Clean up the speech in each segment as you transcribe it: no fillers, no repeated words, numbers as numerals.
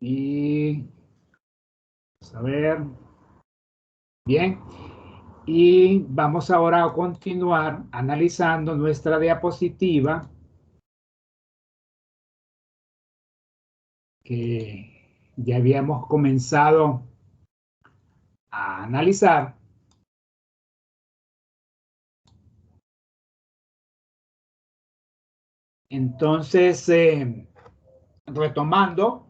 Y vamos a ver. Bien. Y vamos ahora a continuar analizando nuestra diapositiva que ya habíamos comenzado a analizar. Entonces, retomando,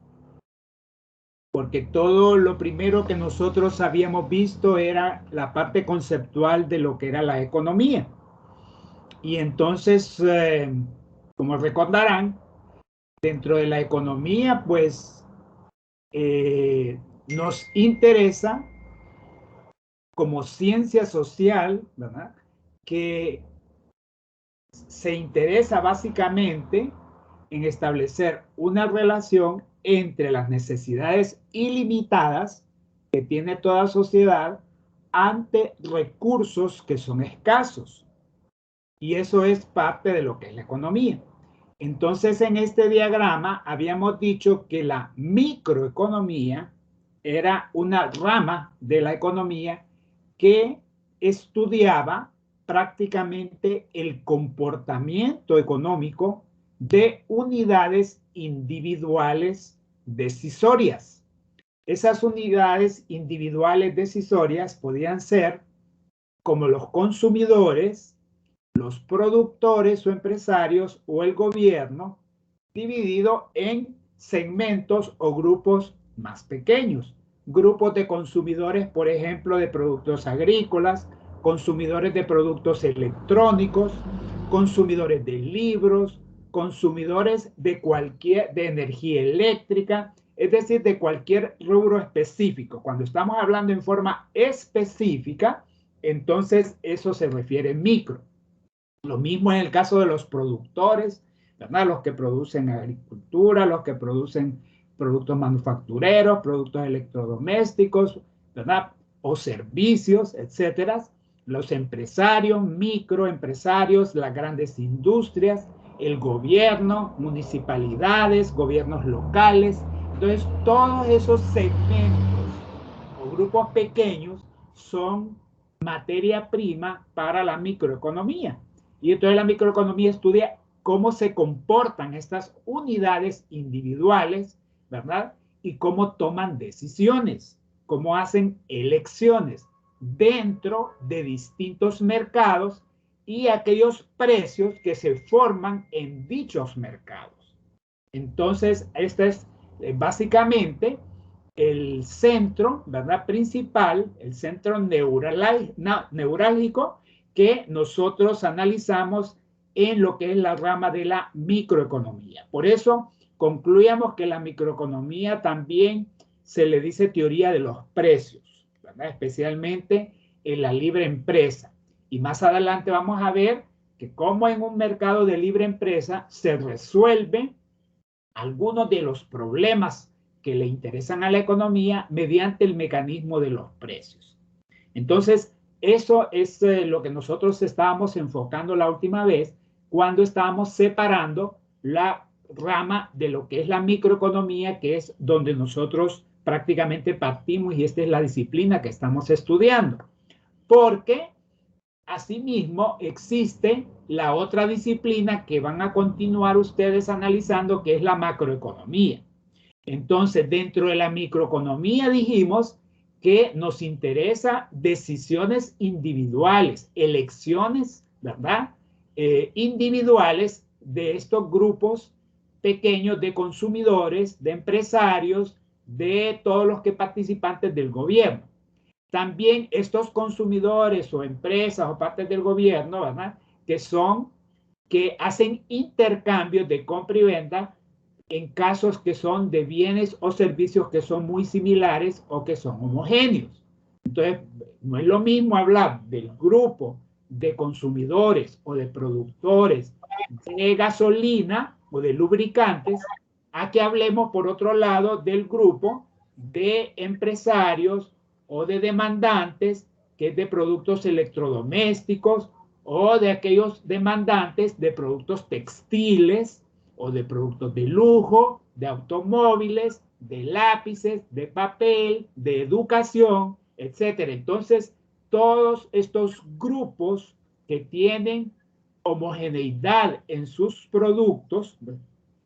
porque todo lo primero que nosotros habíamos visto era la parte conceptual de lo que era la economía. Y entonces, como recordarán, dentro de la economía, pues nos interesa como ciencia social, ¿verdad? Que se interesa básicamente en establecer una relación entre las necesidades ilimitadas que tiene toda sociedad ante recursos que son escasos. Y eso es parte de lo que es la economía. Entonces, en este diagrama habíamos dicho que la microeconomía era una rama de la economía que estudiaba prácticamente el comportamiento económico de unidades individuales decisorias. Esas unidades individuales decisorias podían ser como los consumidores, los productores o empresarios o el gobierno, dividido en segmentos o grupos más pequeños. Grupos de consumidores, por ejemplo, de productos agrícolas, consumidores de productos electrónicos, consumidores de libros, consumidores de energía eléctrica, es decir, de cualquier rubro específico. Cuando estamos hablando en forma específica, entonces eso se refiere micro. Lo mismo en el caso de los productores, ¿verdad? Los que producen agricultura, los que producen productos manufactureros, productos electrodomésticos, ¿verdad? O servicios, etcétera. Los empresarios, microempresarios, las grandes industrias, el gobierno, municipalidades, gobiernos locales. Entonces, todos esos segmentos o grupos pequeños son materia prima para la microeconomía. Y entonces la microeconomía estudia cómo se comportan estas unidades individuales, ¿verdad? Y cómo toman decisiones, cómo hacen elecciones dentro de distintos mercados y aquellos precios que se forman en dichos mercados. Entonces, este es básicamente el centro, ¿verdad? Principal, el centro neurálgico que nosotros analizamos en lo que es la rama de la microeconomía. Por eso concluíamos que la microeconomía también se le dice teoría de los precios, ¿verdad? Especialmente en la libre empresa. Y más adelante vamos a ver que cómo en un mercado de libre empresa se resuelve algunos de los problemas que le interesan a la economía mediante el mecanismo de los precios. Entonces, eso es lo que nosotros estábamos enfocando la última vez cuando estábamos separando la rama de lo que es la microeconomía, que es donde nosotros prácticamente partimos y esta es la disciplina que estamos estudiando. Porque asimismo existe la otra disciplina que van a continuar ustedes analizando, que es la macroeconomía. Entonces, dentro de la microeconomía dijimos que nos interesa decisiones individuales, elecciones, ¿verdad? Individuales de estos grupos pequeños de consumidores, de empresarios, de todos los que participantes del gobierno. También estos consumidores o empresas o partes del gobierno, ¿verdad? Que hacen intercambios de compra y venta en casos que son de bienes o servicios que son muy similares o que son homogéneos. Entonces, no es lo mismo hablar del grupo de consumidores o de productores de gasolina o de lubricantes a que hablemos, por otro lado, del grupo de empresarios o de demandantes que es de productos electrodomésticos o de aquellos demandantes de productos textiles o de productos de lujo, de automóviles, de lápices, de papel, de educación, etcétera. Entonces, todos estos grupos que tienen homogeneidad en sus productos,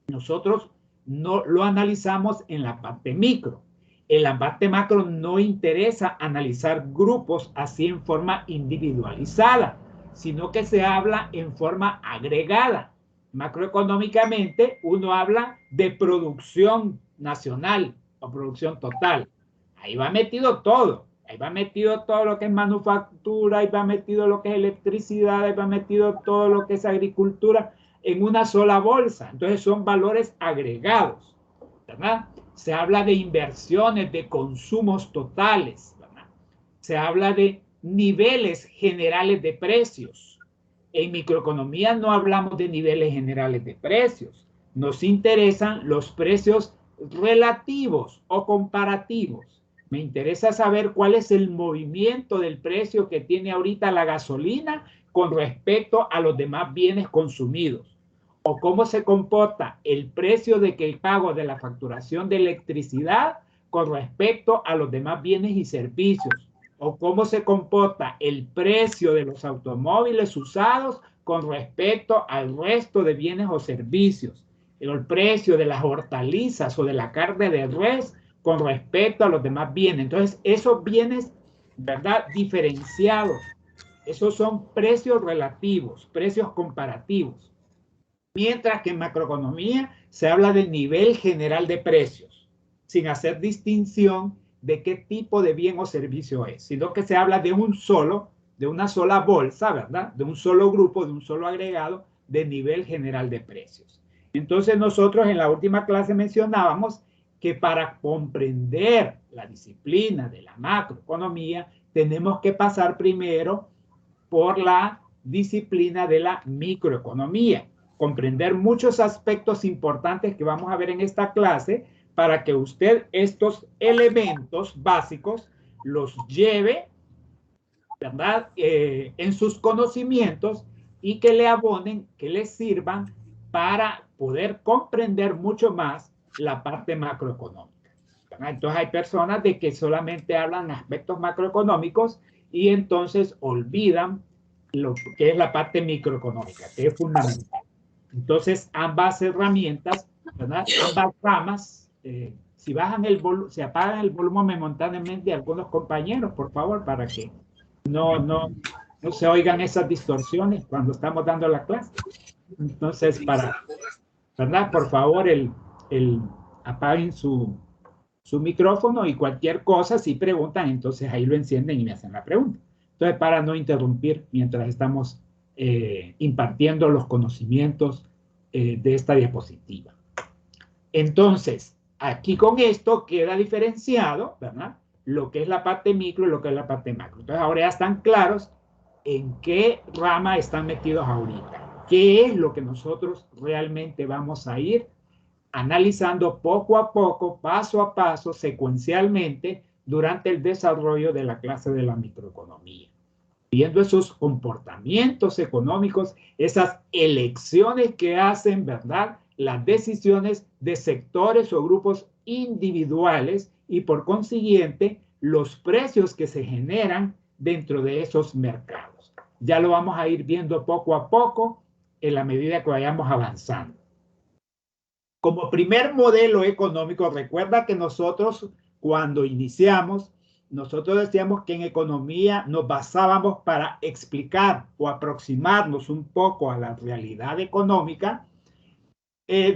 nosotros no lo analizamos en la parte micro. En la parte macro no interesa analizar grupos así en forma individualizada, sino que se habla en forma agregada. Macroeconómicamente, uno habla de producción nacional o producción total. Ahí va metido todo. Ahí va metido todo lo que es manufactura, ahí va metido lo que es electricidad, ahí va metido todo lo que es agricultura en una sola bolsa. Entonces son valores agregados, ¿verdad? Se habla de inversiones, de consumos totales, ¿verdad? Se habla de niveles generales de precios. En microeconomía no hablamos de niveles generales de precios. Nos interesan los precios relativos o comparativos. Me interesa saber cuál es el movimiento del precio que tiene ahorita la gasolina con respecto a los demás bienes consumidos. O cómo se comporta el precio de que el pago de la facturación de electricidad con respecto a los demás bienes y servicios. O cómo se comporta el precio de los automóviles usados con respecto al resto de bienes o servicios. El precio de las hortalizas o de la carne de res con respecto a los demás bienes. Entonces, esos bienes, ¿verdad? Diferenciados. Esos son precios relativos, precios comparativos. Mientras que en macroeconomía se habla de nivel general de precios, sin hacer distinción de qué tipo de bien o servicio es, sino que se habla de una sola bolsa, ¿verdad? De un solo grupo, de un solo agregado de nivel general de precios. Entonces nosotros en la última clase mencionábamos que para comprender la disciplina de la macroeconomía tenemos que pasar primero por la disciplina de la microeconomía, comprender muchos aspectos importantes que vamos a ver en esta clase para que usted estos elementos básicos los lleve, ¿verdad? En sus conocimientos y que le abonen, que le sirvan para poder comprender mucho más la parte macroeconómica. ¿Verdad? Entonces hay personas de que solamente hablan aspectos macroeconómicos y entonces olvidan lo que es la parte microeconómica, que es fundamental. Entonces ambas herramientas, ¿verdad? Ambas ramas, si bajan si apagan el volumen momentáneamente algunos compañeros, por favor, para que no se oigan esas distorsiones cuando estamos dando la clase. Entonces, ¿verdad? Por favor, apaguen su micrófono y cualquier cosa, si preguntan, entonces ahí lo encienden y me hacen la pregunta. Entonces, para no interrumpir mientras estamos impartiendo los conocimientos de esta diapositiva. Entonces, aquí con esto queda diferenciado, ¿verdad? Lo que es la parte micro y lo que es la parte macro. Entonces, ahora ya están claros en qué rama están metidos ahorita. ¿Qué es lo que nosotros realmente vamos a ir analizando poco a poco, paso a paso, secuencialmente, durante el desarrollo de la clase de la microeconomía? Viendo esos comportamientos económicos, esas elecciones que hacen, ¿verdad? Las decisiones de sectores o grupos individuales y por consiguiente los precios que se generan dentro de esos mercados. Ya lo vamos a ir viendo poco a poco en la medida que vayamos avanzando. Como primer modelo económico, recuerda que nosotros cuando iniciamos, nosotros decíamos que en economía nos basábamos para explicar o aproximarnos un poco a la realidad económica,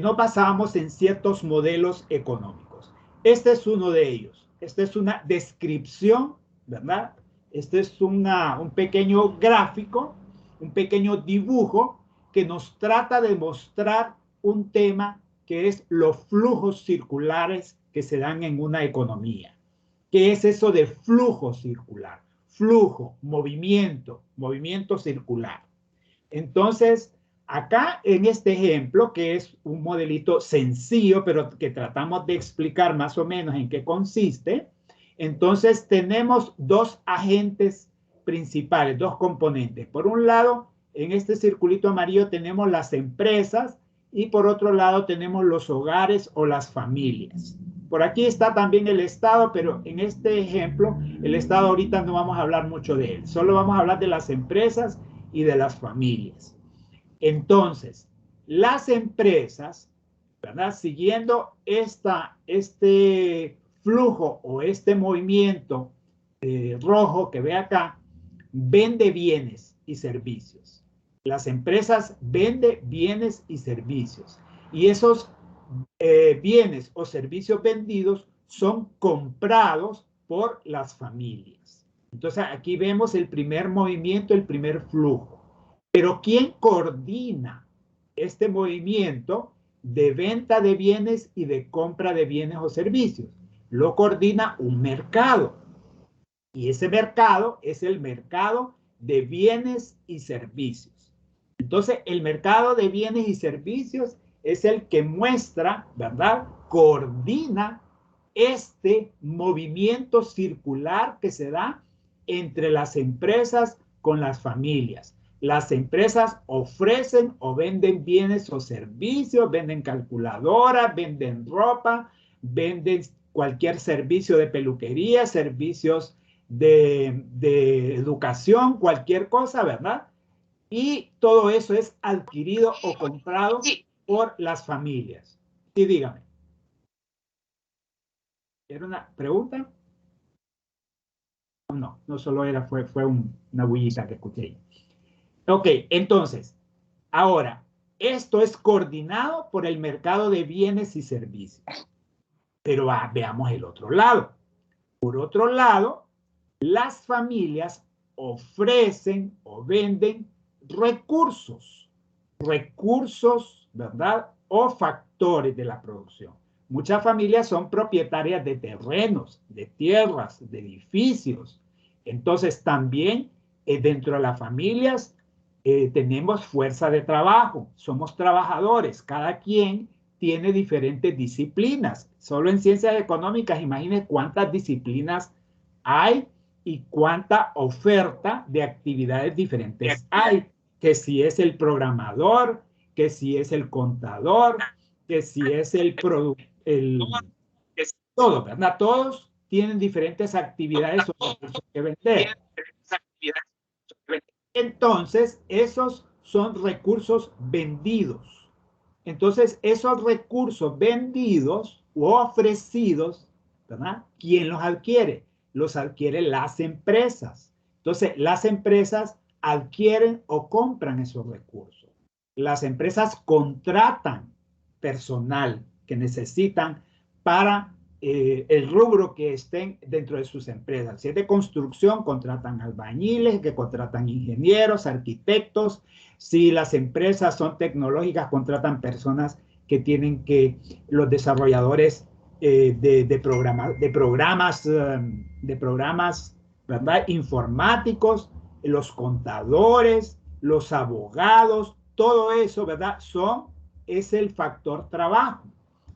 nos basábamos en ciertos modelos económicos. Este es uno de ellos. Esta es una descripción, ¿verdad? Este es un pequeño gráfico, un pequeño dibujo que nos trata de mostrar un tema que es los flujos circulares que se dan en una economía. ¿Qué es eso de flujo circular? Flujo, movimiento circular. Entonces, acá en este ejemplo, que es un modelito sencillo, pero que tratamos de explicar más o menos en qué consiste, entonces tenemos dos agentes principales, dos componentes. Por un lado, en este circulito amarillo tenemos las empresas y por otro lado tenemos los hogares o las familias. Por aquí está también el Estado, pero en este ejemplo, el Estado ahorita no vamos a hablar mucho de él. Solo vamos a hablar de las empresas y de las familias. Entonces, las empresas, ¿verdad? Siguiendo este flujo o este movimiento rojo que ve acá, vende bienes y servicios. Las empresas venden bienes y servicios. Y esos bienes o servicios vendidos son comprados por las familias. Entonces aquí vemos el primer movimiento, el primer flujo. Pero ¿quién coordina este movimiento de venta de bienes y de compra de bienes o servicios? Lo coordina un mercado. Y ese mercado es el mercado de bienes y servicios. Entonces, el mercado de bienes y servicios es el que muestra, ¿verdad? Coordina este movimiento circular que se da entre las empresas con las familias. Las empresas ofrecen o venden bienes o servicios, venden calculadoras, venden ropa, venden cualquier servicio de peluquería, servicios de educación, cualquier cosa, ¿verdad? Y todo eso es adquirido o comprado por las familias. Sí, dígame. ¿Era una pregunta? No, no solo era, fue una bullita que escuché. Ok, entonces, ahora, esto es coordinado por el mercado de bienes y servicios. Pero veamos el otro lado. Por otro lado, las familias ofrecen o venden recursos, ¿verdad? O factores de la producción. Muchas familias son propietarias de terrenos, de tierras, de edificios. Entonces también dentro de las familias tenemos fuerza de trabajo, somos trabajadores, cada quien tiene diferentes disciplinas. Solo en ciencias económicas, imagínense cuántas disciplinas hay y cuánta oferta de actividades diferentes hay. Que si es el programador, que si es el contador, que si es todo, ¿verdad? Todos tienen diferentes actividades o recursos que vender. Entonces, esos son recursos vendidos. Entonces, esos recursos vendidos o ofrecidos, ¿verdad? ¿Quién los adquiere? Los adquieren las empresas. Entonces, las empresas adquieren o compran esos recursos. Las empresas contratan personal que necesitan para el rubro que estén dentro de sus empresas. Si es de construcción, contratan albañiles, que contratan ingenieros, arquitectos. Si las empresas son tecnológicas, contratan personas que tienen que, los desarrolladores de programas, ¿verdad? Informáticos, los contadores, los abogados, todo eso, ¿verdad? Es el factor trabajo.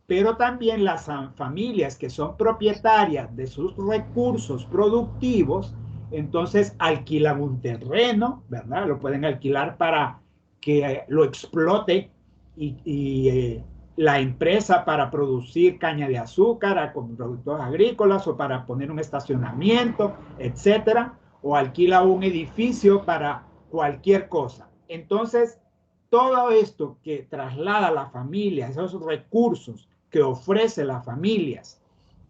Pero también las familias que son propietarias de sus recursos productivos, entonces alquilan un terreno, ¿verdad? Lo pueden alquilar para que lo explote y la empresa para producir caña de azúcar con productos agrícolas o para poner un estacionamiento, etcétera, o alquila un edificio para cualquier cosa. Entonces, todo esto que traslada a la familia, esos recursos que ofrece las familias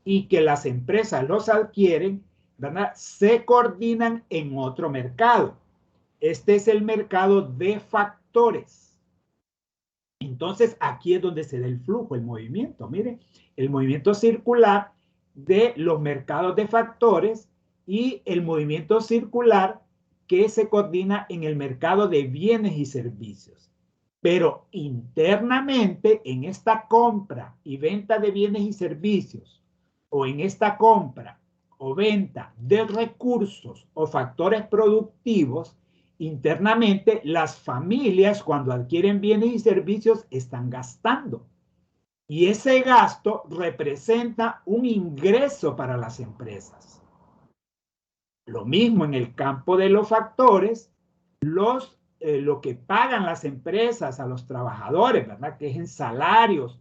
y que las empresas los adquieren, ¿verdad? Se coordinan en otro mercado. Este es el mercado de factores. Entonces, aquí es donde se da el flujo, el movimiento. Miren, el movimiento circular de los mercados de factores y el movimiento circular que se coordina en el mercado de bienes y servicios. Pero internamente, en esta compra y venta de bienes y servicios, o en esta compra o venta de recursos o factores productivos, internamente las familias cuando adquieren bienes y servicios están gastando. Y ese gasto representa un ingreso para las empresas. Lo mismo en el campo de los factores, lo que pagan las empresas a los trabajadores, ¿verdad? Que es en salarios,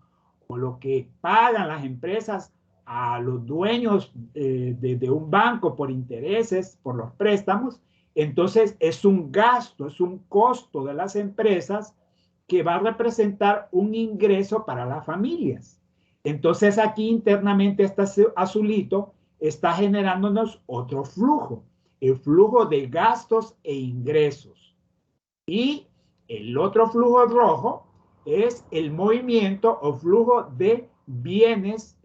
o lo que pagan las empresas a los dueños de un banco por intereses, por los préstamos, entonces es un gasto, es un costo de las empresas que va a representar un ingreso para las familias. Entonces aquí internamente este azulito está generándonos otro flujo, el flujo de gastos e ingresos. Y el otro flujo rojo es el movimiento o flujo de bienes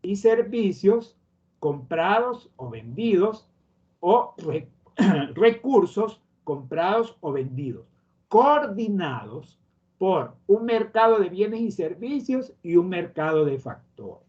y servicios comprados o vendidos o recursos comprados o vendidos, coordinados por un mercado de bienes y servicios y un mercado de factores.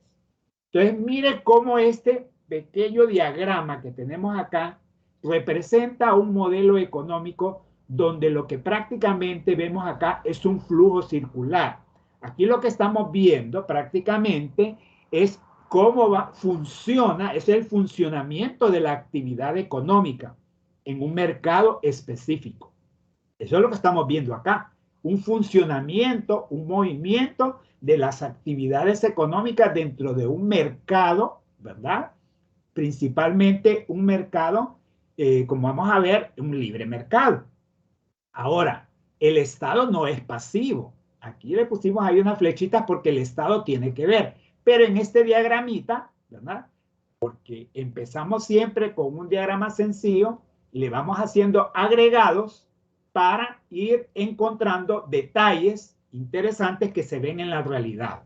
Entonces, mire cómo este pequeño diagrama que tenemos acá representa un modelo económico donde lo que prácticamente vemos acá es un flujo circular. Aquí lo que estamos viendo prácticamente es cómo funciona, es el funcionamiento de la actividad económica en un mercado específico. Eso es lo que estamos viendo acá. Un funcionamiento, un movimiento de las actividades económicas dentro de un mercado, ¿verdad? Principalmente un mercado, como vamos a ver, un libre mercado. Ahora, el Estado no es pasivo. Aquí le pusimos ahí unas flechitas porque el Estado tiene que ver. Pero en este diagramita, ¿verdad? Porque empezamos siempre con un diagrama sencillo, le vamos haciendo agregados para ir encontrando detalles interesantes que se ven en la realidad.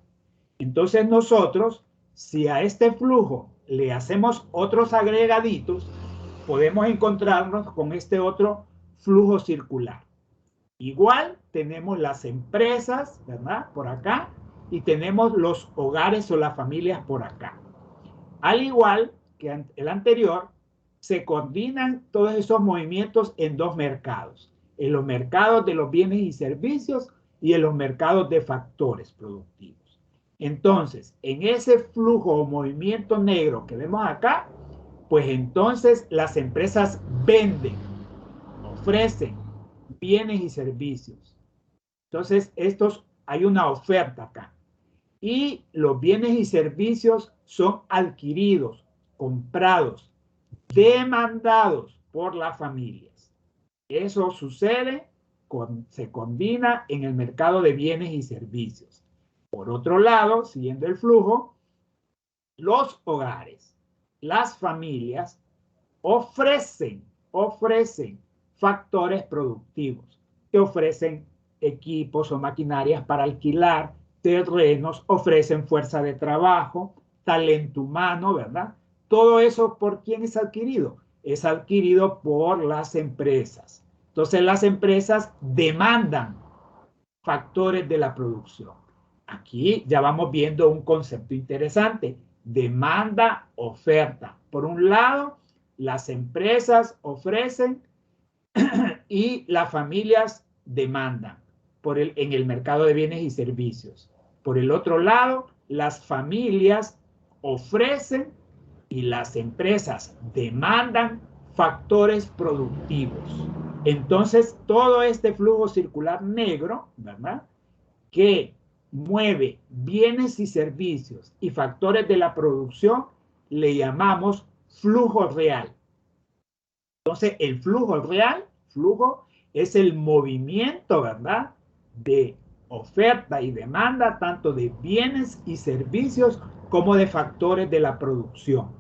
Entonces nosotros, si a este flujo le hacemos otros agregaditos, podemos encontrarnos con este otro flujo circular. Igual tenemos las empresas, ¿verdad? Por acá, y tenemos los hogares o las familias por acá. Al igual que el anterior, se coordinan todos esos movimientos en dos mercados, en los mercados de los bienes y servicios y en los mercados de factores productivos. Entonces, en ese flujo o movimiento negro que vemos acá, pues entonces las empresas venden, ofrecen bienes y servicios. Entonces, hay una oferta acá. Y los bienes y servicios son adquiridos, comprados, demandados por las familias. Eso sucede, se combina en el mercado de bienes y servicios. Por otro lado, siguiendo el flujo, los hogares, las familias ofrecen factores productivos que ofrecen equipos o maquinarias para alquilar, terrenos, ofrecen fuerza de trabajo, talento humano, ¿verdad? Todo eso, ¿por quién es adquirido? Es adquirido por las empresas. Entonces, las empresas demandan factores de la producción. Aquí ya vamos viendo un concepto interesante. Demanda, oferta. Por un lado, las empresas ofrecen y las familias demandan en el mercado de bienes y servicios. Por el otro lado, las familias ofrecen y las empresas demandan factores productivos. Entonces, todo este flujo circular negro, ¿verdad? Que mueve bienes y servicios y factores de la producción, le llamamos flujo real. Entonces, el flujo real, flujo, es el movimiento, ¿verdad? De oferta y demanda, tanto de bienes y servicios como de factores de la producción.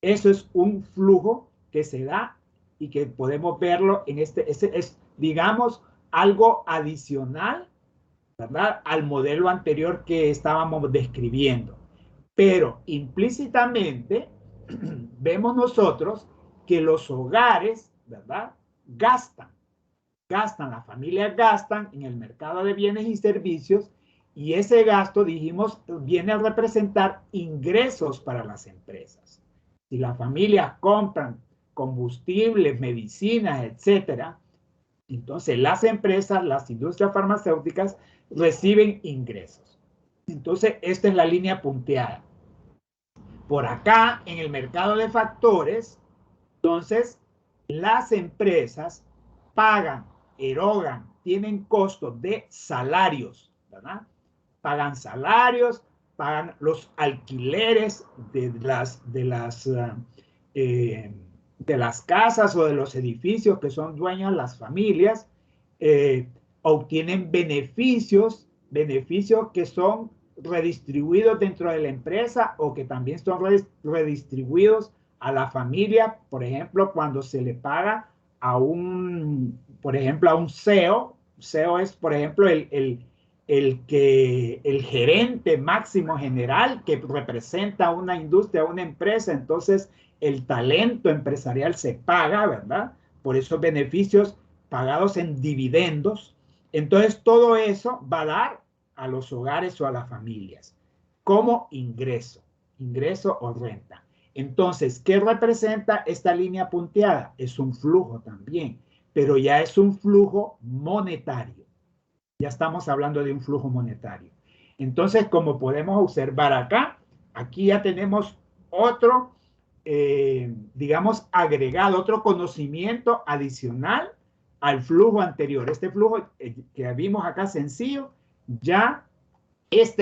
Eso es un flujo que se da y que podemos verlo en es, digamos, algo adicional, ¿verdad? Al modelo anterior que estábamos describiendo. Pero implícitamente vemos nosotros que los hogares, ¿verdad? Gastan, las familias gastan en el mercado de bienes y servicios y ese gasto, dijimos, viene a representar ingresos para las empresas. Si las familias compran combustibles, medicinas, etcétera, entonces las empresas, las industrias farmacéuticas reciben ingresos. Entonces, esta es la línea punteada. Por acá, en el mercado de factores, entonces, las empresas pagan, erogan, tienen costos de salarios, ¿verdad? Pagan salarios, pagan los alquileres de las casas o de los edificios que son dueños las familias, obtienen beneficios que son redistribuidos dentro de la empresa o que también son redistribuidos a la familia, por ejemplo, cuando se le paga a un CEO. CEO es, por ejemplo, el gerente máximo general que representa una industria, una empresa. Entonces el talento empresarial se paga, ¿verdad? Por esos beneficios pagados en dividendos. Entonces todo eso va a dar a los hogares o a las familias como ingreso o renta. Entonces, ¿qué representa esta línea punteada? Es un flujo también, pero ya es un flujo monetario. Ya estamos hablando de un flujo monetario. Entonces, como podemos observar acá, aquí ya tenemos otro, digamos, agregado, otro conocimiento adicional al flujo anterior. Este flujo que vimos acá sencillo, ya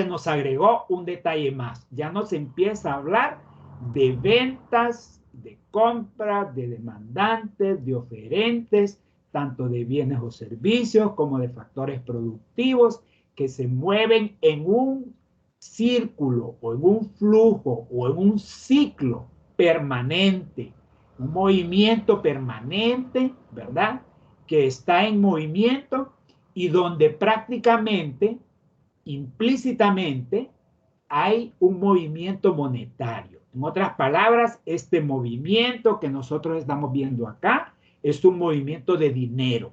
nos agregó un detalle más. Ya nos empieza a hablar de ventas, de compras, de demandantes, de oferentes, tanto de bienes o servicios como de factores productivos que se mueven en un círculo o en un flujo o en un ciclo permanente, un movimiento permanente, ¿verdad? Que está en movimiento y donde prácticamente, implícitamente, hay un movimiento monetario. En otras palabras, este movimiento que nosotros estamos viendo acá es un movimiento de dinero.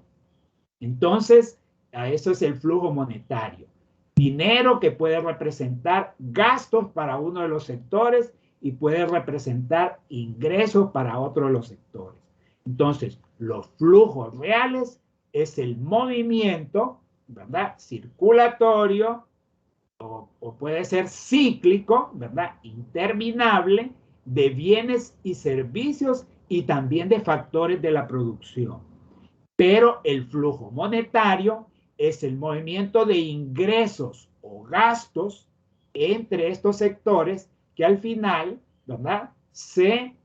Entonces, eso es el flujo monetario. Dinero que puede representar gastos para uno de los sectores y puede representar ingresos para otro de los sectores. Entonces, los flujos reales es el movimiento, ¿verdad? Circulatorio, o puede ser cíclico, ¿verdad? Interminable, de bienes y servicios y también de factores de la producción. Pero el flujo monetario es el movimiento de ingresos o gastos entre estos sectores que al final, ¿verdad?, se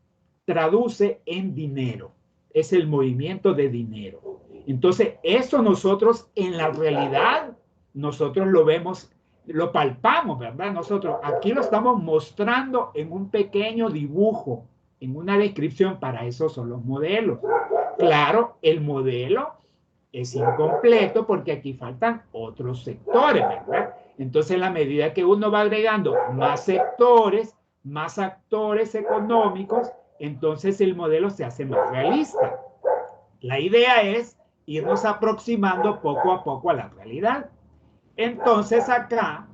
traduce en dinero. Es el movimiento de dinero. Entonces, eso nosotros en la realidad, nosotros lo vemos, lo palpamos, ¿verdad? Nosotros aquí lo estamos mostrando en un pequeño dibujo, en una descripción. Para eso son los modelos. Claro, el modelo es incompleto porque aquí faltan otros sectores, ¿verdad? Entonces, en la medida que uno va agregando más sectores, más actores económicos, entonces el modelo se hace más realista. La idea es irnos aproximando poco a poco a la realidad. Entonces acá,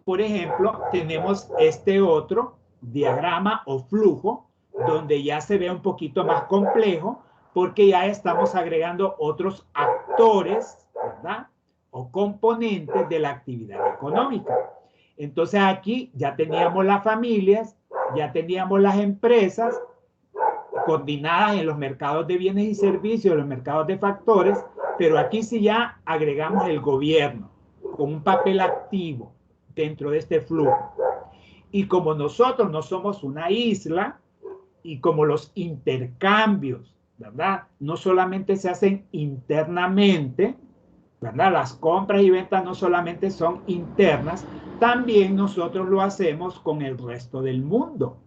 por ejemplo, tenemos este otro diagrama o flujo donde ya se ve un poquito más complejo porque ya estamos agregando otros actores, ¿verdad?, o componentes de la actividad económica. Entonces aquí ya teníamos las familias, ya teníamos las empresas coordinadas en los mercados de bienes y servicios, en los mercados de factores, pero aquí sí ya agregamos el gobierno con un papel activo dentro de este flujo. Y como nosotros no somos una isla y como los intercambios, ¿verdad?, no solamente se hacen internamente, ¿verdad?, las compras y ventas no solamente son internas, también nosotros lo hacemos con el resto del mundo,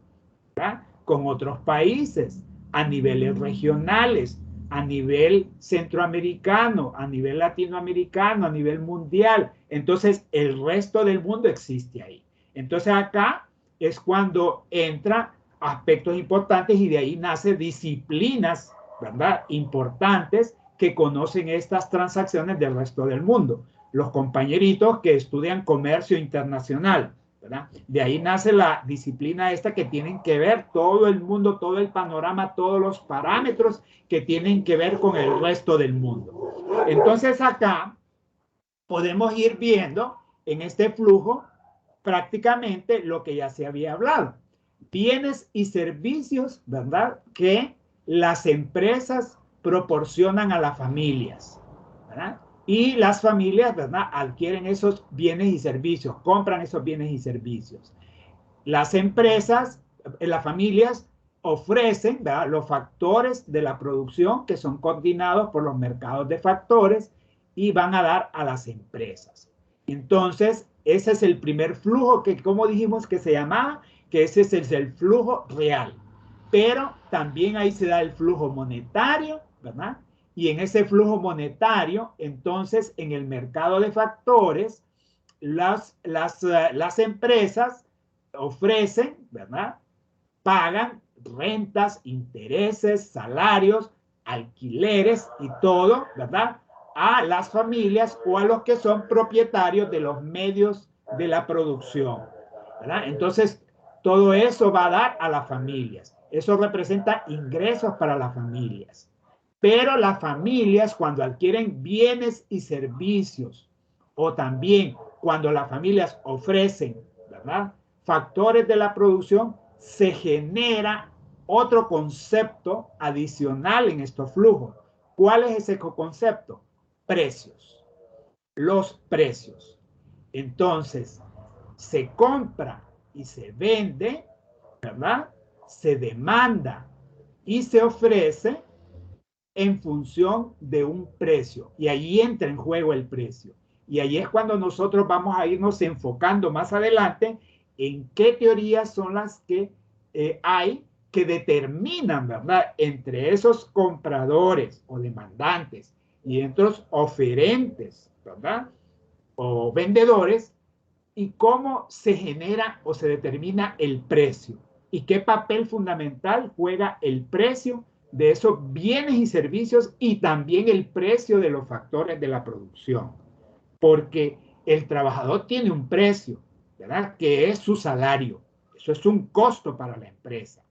¿verdad?, con otros países, a niveles regionales, a nivel centroamericano, a nivel latinoamericano, a nivel mundial. Entonces, el resto del mundo existe ahí. Entonces, acá es cuando entra aspectos importantes y de ahí nace disciplinas, ¿verdad?, importantes que conocen estas transacciones del resto del mundo. Los compañeritos que estudian comercio internacional, ¿verdad? De ahí nace la disciplina esta que tienen que ver todo el mundo, todo el panorama, todos los parámetros que tienen que ver con el resto del mundo. Entonces acá podemos ir viendo en este flujo prácticamente lo que ya se había hablado. Bienes y servicios, ¿verdad?, que las empresas proporcionan a las familias, ¿verdad? Y las familias, ¿verdad?, adquieren esos bienes y servicios, compran esos bienes y servicios. Las empresas, las familias ofrecen, ¿verdad?, los factores de la producción que son coordinados por los mercados de factores y van a dar a las empresas. Entonces, ese es el primer flujo que, como dijimos, que se llamaba, que ese es el flujo real. Pero también ahí se da el flujo monetario, ¿verdad? Y en ese flujo monetario, entonces, en el mercado de factores, las empresas ofrecen, ¿verdad?, pagan rentas, intereses, salarios, alquileres y todo, ¿verdad?, a las familias o a los que son propietarios de los medios de la producción, ¿verdad? Entonces, todo eso va a dar a las familias. Eso representa ingresos para las familias. Pero las familias, cuando adquieren bienes y servicios, o también cuando las familias ofrecen, ¿verdad?, factores de la producción, se genera otro concepto adicional en estos flujos. ¿Cuál es ese concepto? Precios. Los precios. Entonces, se compra y se vende, ¿verdad? Se demanda y se ofrece en función de un precio. Y ahí entra en juego el precio. Y ahí es cuando nosotros vamos a irnos enfocando más adelante en qué teorías son las que hay que determinan, ¿verdad?, entre esos compradores o demandantes y entre los oferentes, ¿verdad?, o vendedores, y cómo se genera o se determina el precio y qué papel fundamental juega el precio de esos bienes y servicios y también el precio de los factores de la producción. Porque el trabajador tiene un precio, ¿verdad?, que es su salario. Eso es un costo para la empresa.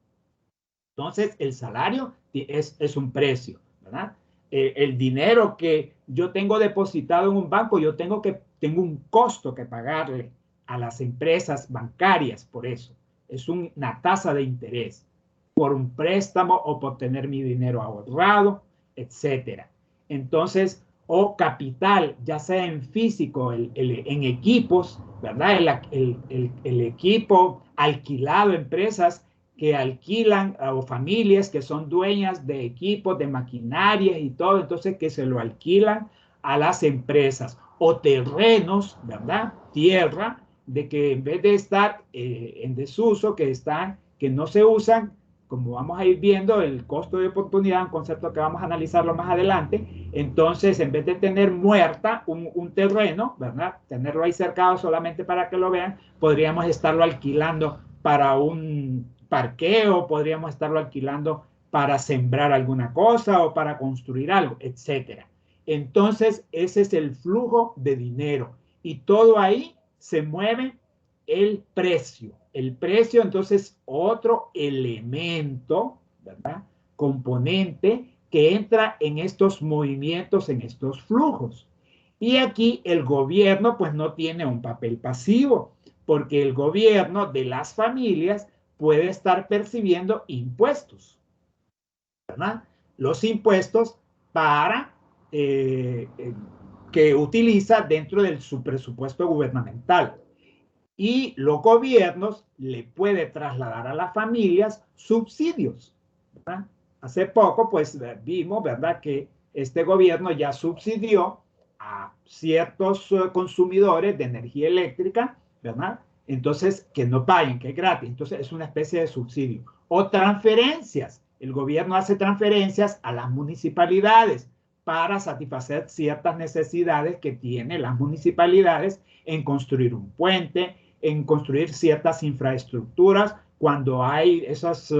Entonces, el salario es un precio, ¿verdad? El dinero que yo tengo depositado en un banco, tengo un costo que pagarle a las empresas bancarias por eso. Es una tasa de interés por un préstamo o por tener mi dinero ahorrado, etcétera. Entonces, o capital, ya sea en físico, en equipos, ¿verdad? El equipo alquilado, empresas que alquilan o familias que son dueñas de equipos, de maquinaria y todo, entonces que se lo alquilan a las empresas, o terrenos, ¿verdad?, tierra, de que en vez de estar en desuso, que no se usan, como vamos a ir viendo, el costo de oportunidad, un concepto que vamos a analizarlo más adelante. Entonces, en vez de tener muerta un terreno, ¿verdad?, tenerlo ahí cercado solamente para que lo vean, podríamos estarlo alquilando para un parqueo, podríamos estarlo alquilando para sembrar alguna cosa o para construir algo, etcétera. Entonces, ese es el flujo de dinero y todo ahí se mueve el precio. El precio, entonces, otro elemento, ¿verdad?, componente que entra en estos movimientos, en estos flujos. Y aquí el gobierno, pues, no tiene un papel pasivo, porque el gobierno de las familias puede estar percibiendo impuestos, ¿verdad? Los impuestos para que utiliza dentro de su presupuesto gubernamental. Y los gobiernos le pueden trasladar a las familias subsidios, ¿verdad? Hace poco, pues, vimos, ¿verdad?, que este gobierno ya subsidió a ciertos consumidores de energía eléctrica, ¿verdad? Entonces, que no paguen, que es gratis. Entonces, es una especie de subsidio. O transferencias. El gobierno hace transferencias a las municipalidades para satisfacer ciertas necesidades que tienen las municipalidades en construir un puente, en construir ciertas infraestructuras. Cuando hay esos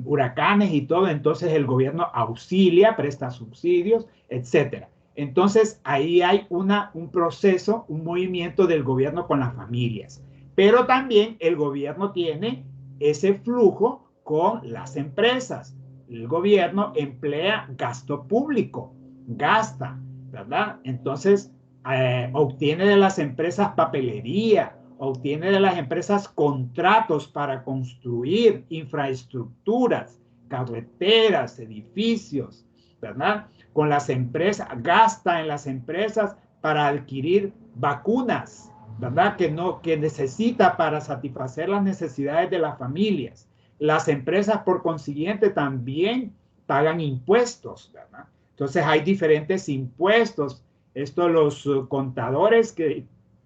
huracanes y todo, entonces el gobierno auxilia, presta subsidios, etcétera. Entonces, ahí hay un proceso, un movimiento del gobierno con las familias. Pero también el gobierno tiene ese flujo con las empresas. El gobierno emplea gasto público, gasta, ¿verdad? Entonces, obtiene de las empresas papelería, obtiene de las empresas contratos para construir infraestructuras, carreteras, edificios, ¿verdad? con las empresas, gasta en las empresas para adquirir vacunas, ¿verdad? Que necesita para satisfacer las necesidades de las familias. Las empresas, por consiguiente, también pagan impuestos, ¿verdad? Entonces hay diferentes impuestos. Esto los contadores,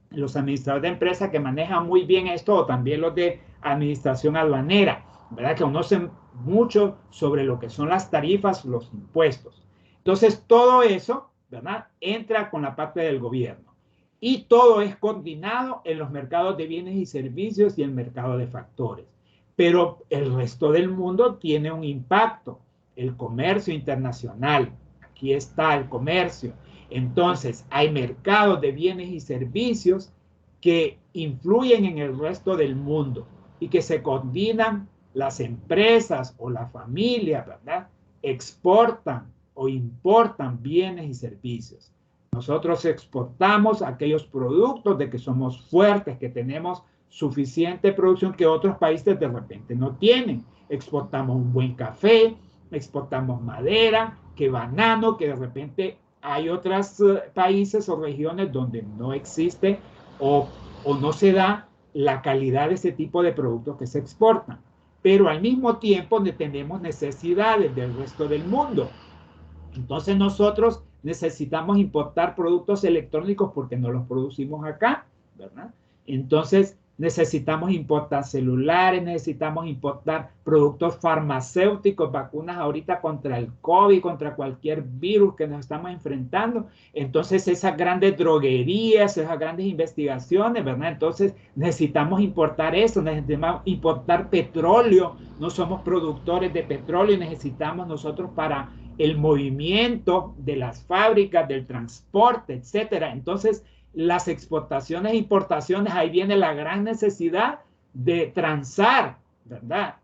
los administradores de empresas que manejan muy bien esto, o también los de administración aduanera, ¿verdad? Que conocen mucho sobre lo que son las tarifas, los impuestos. Entonces todo eso, ¿verdad? Entra con la parte del gobierno. Y todo es coordinado en los mercados de bienes y servicios y el mercado de factores. Pero el resto del mundo tiene un impacto. El comercio internacional. Aquí está el comercio. Entonces, hay mercados de bienes y servicios que influyen en el resto del mundo y que se coordinan las empresas o la familia, ¿verdad? Exportan o importan bienes y servicios. Nosotros exportamos aquellos productos de que somos fuertes, que tenemos suficiente producción que otros países de repente no tienen. Exportamos un buen café, exportamos madera, que banano, que de repente hay otros países o regiones donde no existe o no se da la calidad de ese tipo de productos que se exportan. Pero al mismo tiempo tenemos necesidades del resto del mundo. Entonces nosotros necesitamos importar productos electrónicos porque no los producimos acá, ¿verdad? Entonces necesitamos importar celulares, necesitamos importar productos farmacéuticos, vacunas ahorita contra el COVID, contra cualquier virus que nos estamos enfrentando. Entonces esas grandes droguerías, esas grandes investigaciones, ¿verdad? Entonces necesitamos importar eso, necesitamos importar petróleo. No somos productores de petróleo y necesitamos nosotros para el movimiento de las fábricas, del transporte, etcétera. Entonces, las exportaciones e importaciones, ahí viene la gran necesidad de transar, ¿verdad?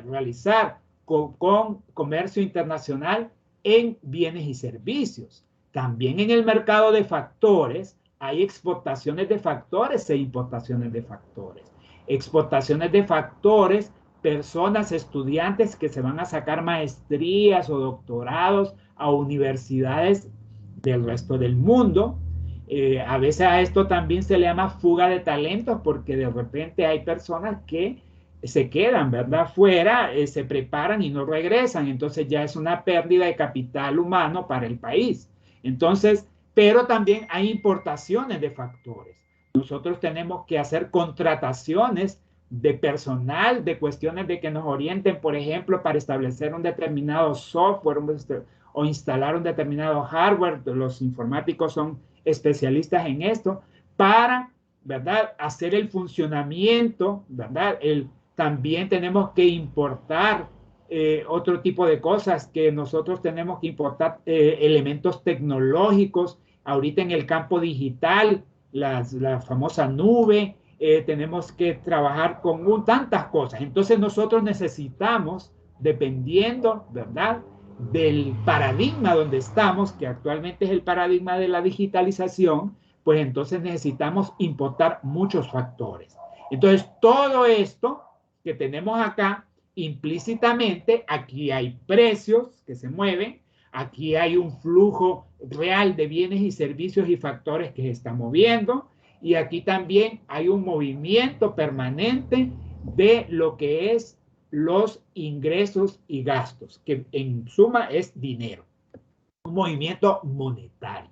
Realizar con comercio internacional en bienes y servicios. También en el mercado de factores hay exportaciones de factores e importaciones de factores. Exportaciones de factores, personas, estudiantes que se van a sacar maestrías o doctorados a universidades del resto del mundo. A veces a esto también se le llama fuga de talentos porque de repente hay personas que se quedan, ¿verdad? Fuera, se preparan y no regresan. Entonces ya es una pérdida de capital humano para el país. Entonces, pero también hay importaciones de factores. Nosotros tenemos que hacer contrataciones de personal, de cuestiones de que nos orienten, por ejemplo, para establecer un determinado software o instalar un determinado hardware. Los informáticos son especialistas en esto para, ¿verdad?, hacer el funcionamiento, ¿verdad? También tenemos que importar otro tipo de cosas, que nosotros tenemos que importar elementos tecnológicos. Ahorita en el campo digital, la famosa nube, tenemos que trabajar con tantas cosas. Entonces nosotros necesitamos, dependiendo, ¿verdad?, del paradigma donde estamos, que actualmente es el paradigma de la digitalización, pues entonces necesitamos importar muchos factores. Entonces todo esto que tenemos acá, implícitamente, aquí hay precios que se mueven, aquí hay un flujo real de bienes y servicios y factores que se está moviendo, y aquí también hay un movimiento permanente de lo que es los ingresos y gastos, que en suma es dinero, un movimiento monetario.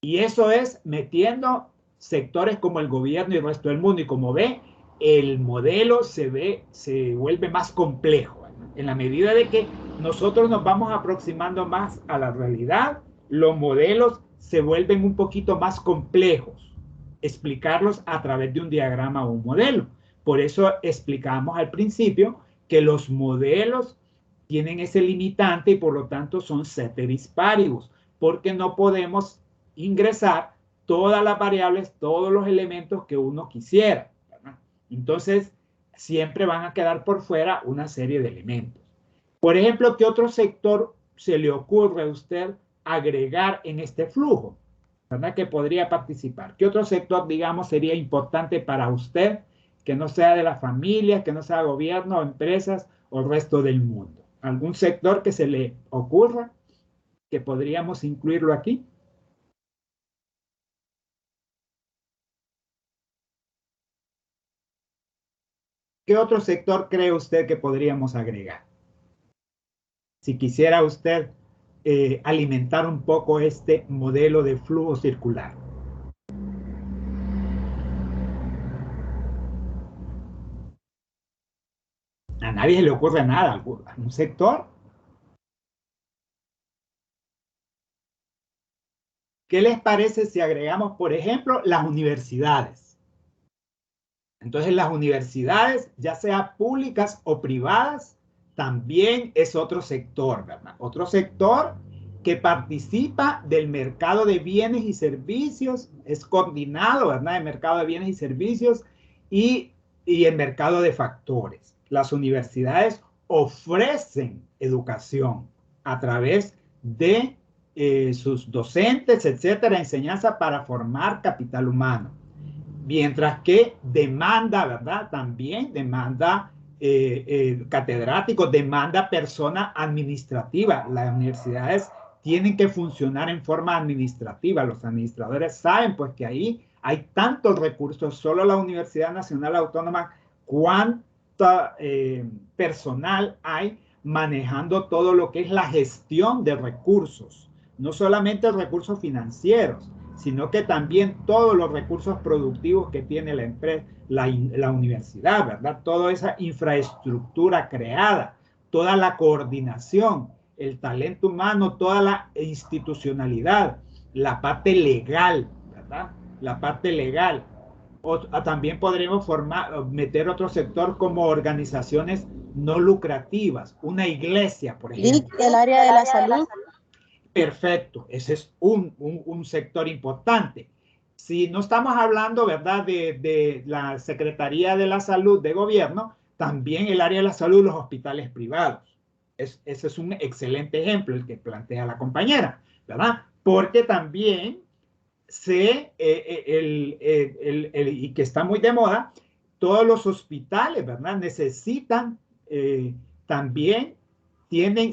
Y eso es metiendo sectores como el gobierno y el resto del mundo. Y como ve, el modelo se vuelve más complejo. En la medida de que nosotros nos vamos aproximando más a la realidad, los modelos se vuelven un poquito más complejos. Explicarlos a través de un diagrama o un modelo. Por eso explicamos al principio que los modelos tienen ese limitante y por lo tanto son ceteris paribus, porque no podemos ingresar todas las variables, todos los elementos que uno quisiera, ¿verdad? Entonces, siempre van a quedar por fuera una serie de elementos. Por ejemplo, ¿qué otro sector se le ocurre a usted agregar en este flujo, ¿verdad?, que podría participar? ¿Qué otro sector, digamos, sería importante para usted, que no sea de la familia, que no sea gobierno, empresas o el resto del mundo? ¿Algún sector que se le ocurra que podríamos incluirlo aquí? ¿Qué otro sector cree usted que podríamos agregar? Si quisiera usted alimentar un poco este modelo de flujo circular. A nadie le ocurre nada, un sector. ¿Qué les parece si agregamos, por ejemplo, las universidades? Entonces, las universidades, ya sea públicas o privadas, también es otro sector, ¿verdad? Otro sector que participa del mercado de bienes y servicios, es coordinado, ¿verdad? El mercado de bienes y servicios y el mercado de factores. Las universidades ofrecen educación a través de sus docentes, etcétera, enseñanza para formar capital humano. Mientras que demanda, ¿verdad? También demanda catedráticos, demanda persona administrativa. Las universidades tienen que funcionar en forma administrativa. Los administradores saben pues que ahí hay tantos recursos. Solo la Universidad Nacional Autónoma, cuánta personal hay manejando todo lo que es la gestión de recursos. No solamente recursos financieros, sino que también todos los recursos productivos que tiene la empresa, la universidad, ¿verdad? Toda esa infraestructura creada, toda la coordinación, el talento humano, toda la institucionalidad, la parte legal, ¿verdad? La parte legal. También podremos meter otro sector como organizaciones no lucrativas, una iglesia, por ejemplo. El área de la salud. Perfecto, ese es un sector importante. Si no estamos hablando, ¿verdad?, de la Secretaría de la Salud de Gobierno, también el área de la salud, los hospitales privados. Ese es un excelente ejemplo el que plantea la compañera, ¿verdad? Porque también y que está muy de moda, todos los hospitales, ¿verdad?, necesitan también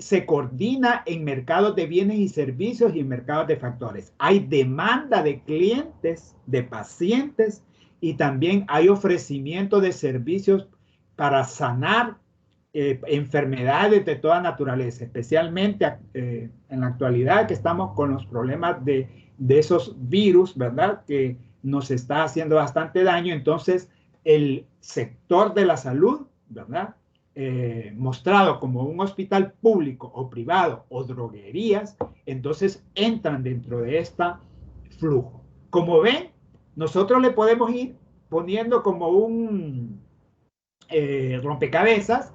se coordina en mercados de bienes y servicios y en mercados de factores. Hay demanda de clientes, de pacientes, y también hay ofrecimiento de servicios para sanar enfermedades de toda naturaleza, especialmente en la actualidad que estamos con los problemas de esos virus, ¿verdad?, que nos está haciendo bastante daño. Entonces, el sector de la salud, ¿verdad?, mostrado como un hospital público o privado o droguerías, entonces entran dentro de este flujo. Como ven, nosotros le podemos ir poniendo como un rompecabezas,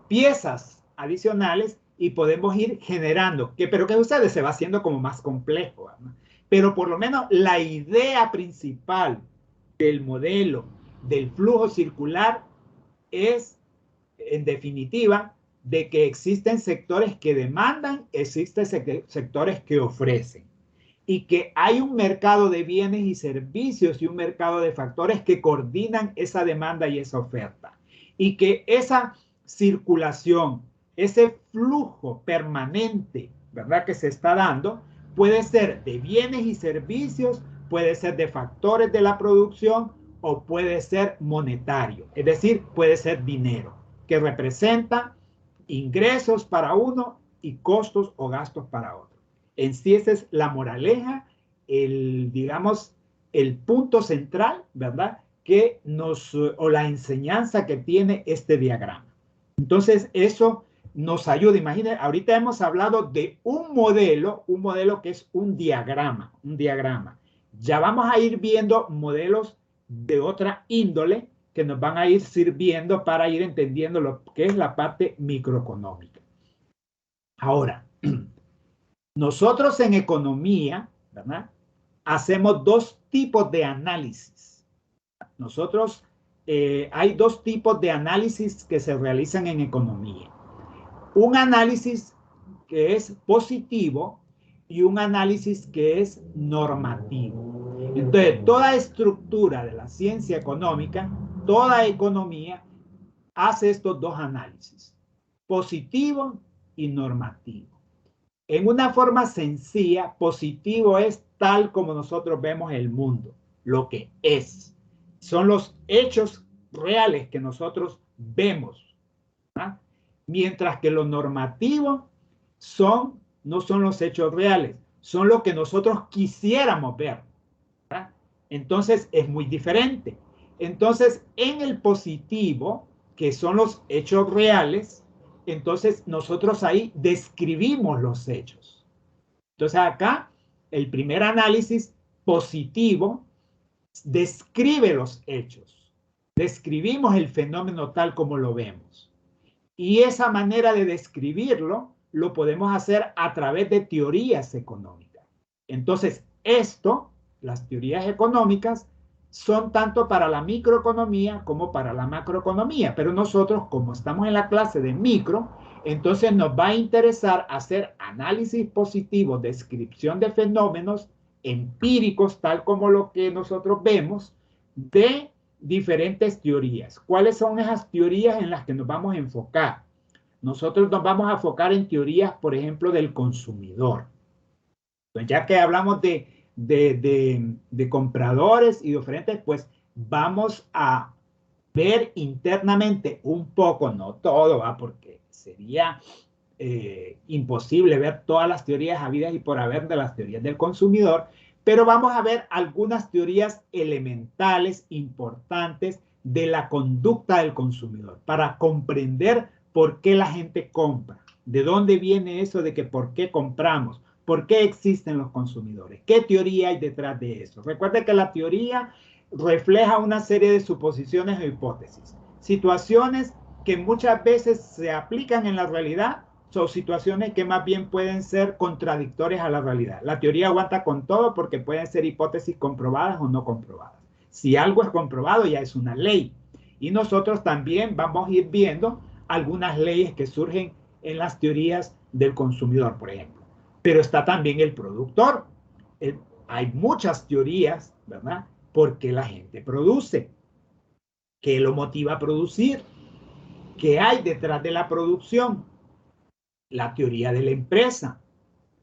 piezas adicionales, y podemos ir generando, pero que ustedes se va haciendo como más complejo, ¿verdad? Pero por lo menos la idea principal del modelo del flujo circular es, en definitiva, de que existen sectores que demandan, existen sectores que ofrecen, y que hay un mercado de bienes y servicios y un mercado de factores que coordinan esa demanda y esa oferta, y que esa circulación, ese flujo permanente, ¿verdad?, que se está dando, puede ser de bienes y servicios, puede ser de factores de la producción, o puede ser monetario, es decir, puede ser dinero, que representa ingresos para uno y costos o gastos para otro. En sí esa es la moraleja, digamos, el punto central, ¿verdad?, que o la enseñanza que tiene este diagrama. Entonces, eso nos ayuda. Imagínense, ahorita hemos hablado de un modelo que es un diagrama. Ya vamos a ir viendo modelos de otra índole que nos van a ir sirviendo para ir entendiendo lo que es la parte microeconómica. Ahora, nosotros en economía, ¿verdad?, hacemos dos tipos de análisis. Hay dos tipos de análisis que se realizan en economía. Un análisis que es positivo y un análisis que es normativo. Entonces, toda estructura de la ciencia económica, toda economía, hace estos dos análisis, positivo y normativo. En una forma sencilla, positivo es tal como nosotros vemos el mundo, lo que es. Son los hechos reales que nosotros vemos, ¿verdad? Mientras que lo normativo no son los hechos reales, son lo que nosotros quisiéramos ver, ¿verdad? Entonces es muy diferente. Entonces, en el positivo, que son los hechos reales, entonces nosotros ahí describimos los hechos. Entonces acá, el primer análisis positivo describe los hechos. Describimos el fenómeno tal como lo vemos. Y esa manera de describirlo lo podemos hacer a través de teorías económicas. Entonces, las teorías económicas, son tanto para la microeconomía como para la macroeconomía. Pero nosotros, como estamos en la clase de micro, entonces nos va a interesar hacer análisis positivo, descripción de fenómenos empíricos, tal como lo que nosotros vemos, de diferentes teorías. ¿Cuáles son esas teorías en las que nos vamos a enfocar? Nosotros nos vamos a enfocar en teorías, por ejemplo, del consumidor. Entonces, ya que hablamos de compradores y de oferentes, pues vamos a ver internamente un poco, no todo, ¿va? Porque sería imposible ver todas las teorías habidas y por haber de las teorías del consumidor, pero vamos a ver algunas teorías elementales, importantes, de la conducta del consumidor, para comprender por qué la gente compra, de dónde viene eso de que por qué compramos, por qué existen los consumidores, qué teoría hay detrás de eso. Recuerde que la teoría refleja una serie de suposiciones e hipótesis, situaciones que muchas veces se aplican en la realidad, son situaciones que más bien pueden ser contradictorias a la realidad. La teoría aguanta con todo porque pueden ser hipótesis comprobadas o no comprobadas. Si algo es comprobado, ya es una ley. Y nosotros también vamos a ir viendo algunas leyes que surgen en las teorías del consumidor, por ejemplo. Pero está también el productor. Hay muchas teorías, ¿verdad? Porque la gente produce. ¿Qué lo motiva a producir? ¿Qué hay detrás de la producción? La teoría de la empresa.